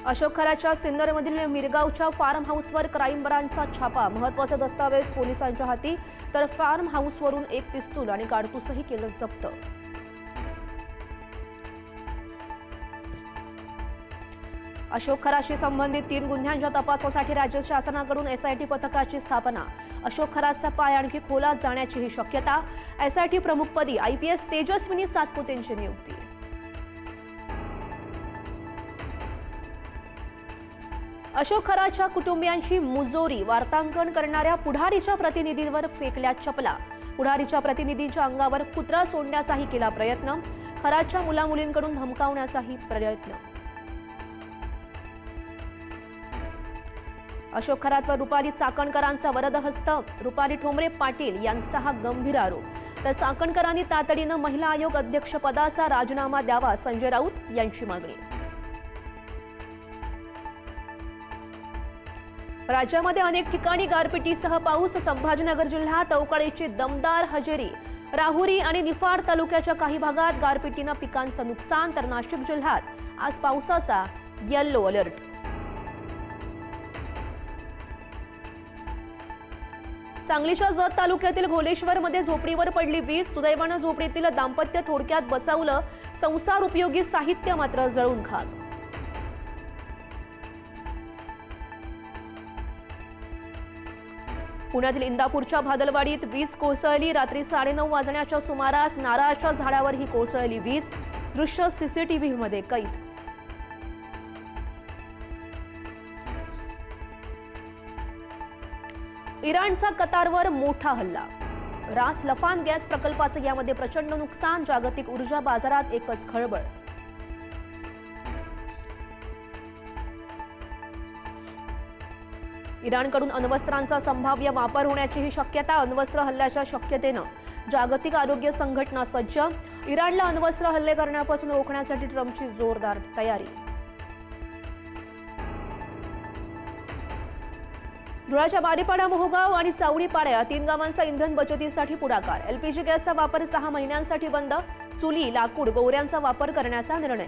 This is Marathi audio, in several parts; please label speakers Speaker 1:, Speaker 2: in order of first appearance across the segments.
Speaker 1: अशोक खराच्या सिन्नरमधील मिरगावच्या फार्म हाऊसवर क्राईम ब्रांचचा छापा। महत्त्वाचे दस्तावेज पोलिसांच्या हाती, तर फार्म हाऊसवरून एक पिस्तूल आणि कारतूसही केलं जप्त। अशोक खराशी संबंधित 3 गुन्ह्यांच्या तपासासाठी राज्य शासनाकडून एसआयटी पथकाची स्थापना। अशोक खराचा पाय आणखी खोलात जाण्याचीही शक्यता। एसआयटी प्रमुखपदी आयपीएस तेजस्विनी सातपुतेंची नियुक्ती। अशोक खराच्या कुटुंबियांची मुजोरी। वार्तांकन करणाऱ्या पुढारीच्या प्रतिनिधींवर फेकल्या चपला। पुढारीच्या प्रतिनिधींच्या अंगावर कुत्रा सोडण्याचाही केला प्रयत्न। खराच्या मुलामुलींकडून धमकावण्याचाही प्रयत्न। अशोक खरातवर रुपाली चाकणकरांचा वरदहस्त। रुपाली ठोंबरे पाटील यांचा हा गंभीर आरोप। तर चाकणकरांनी तातडीनं महिला आयोग अध्यक्षपदाचा राजीनामा द्यावा, संजय राऊत यांची मागणी। राज्यामध्ये अनेक ठिकाणी गारपिटीसह पाऊस। संभाजीनगर जिल्ह्यात अवकाळीची दमदार हजेरी। राहुरी आणि निफाड तालुक्याच्या काही भागात गारपिटीनं पिकांचं नुकसान, तर नाशिक जिल्ह्यात आज पावसाचा येलो अलर्ट। सांगलीच्या जत तालुक्यातील घोलेश्वरमध्ये झोपडीवर पडली वीज। सुदैवानं झोपडीतील दाम्पत्य थोडक्यात बचावलं। संसार उपयोगी साहित्य मात्र जळून खाक। पुण्यातील इंदापूरच्या भादलवाडीत वीज कोसळली। रात्री 9:30 वाजण्याच्या सुमारास नारळाच्या झाडावर ही कोसळली वीज। दृश्य सीसीटीव्हीमध्ये कैद। इराणचा कतारवर मोठा हल्ला। रास लफान गॅस प्रकल्पाचं यामध्ये प्रचंड नुकसान। जागतिक ऊर्जा बाजारात एकच खळबळ। इराणकडून अण्वस्त्रांचा संभाव्य वापर होण्याचीही शक्यता। अण्वस्त्र हल्ल्याच्या शक्यतेनं जागतिक आरोग्य संघटना सज्ज। इराणला अण्वस्त्र हल्ले करण्यापासून रोखण्यासाठी ट्रम्पची जोरदार तयारी। धुळ्याच्या बारीपाडा, मोहगाव आणि चावडीपाडा या 3 गावांचा इंधन बचतीसाठी पुढाकार। एलपीजी गॅसचा वापर 6 महिन्यांसाठी बंद। चुली, लाकूड, गोवऱ्यांचा वापर करण्याचा निर्णय।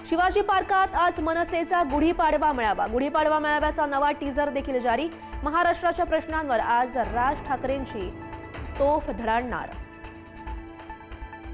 Speaker 1: शिवाजी पार्कात आज मनसेचा गुढीपाडवा मेळावा। गुढीपाडवा मेळाव्याचा नवा टीजर देखील जारी। महाराष्ट्राच्या प्रश्नांवर आज राज ठाकरेंची तोफ धडाडणार।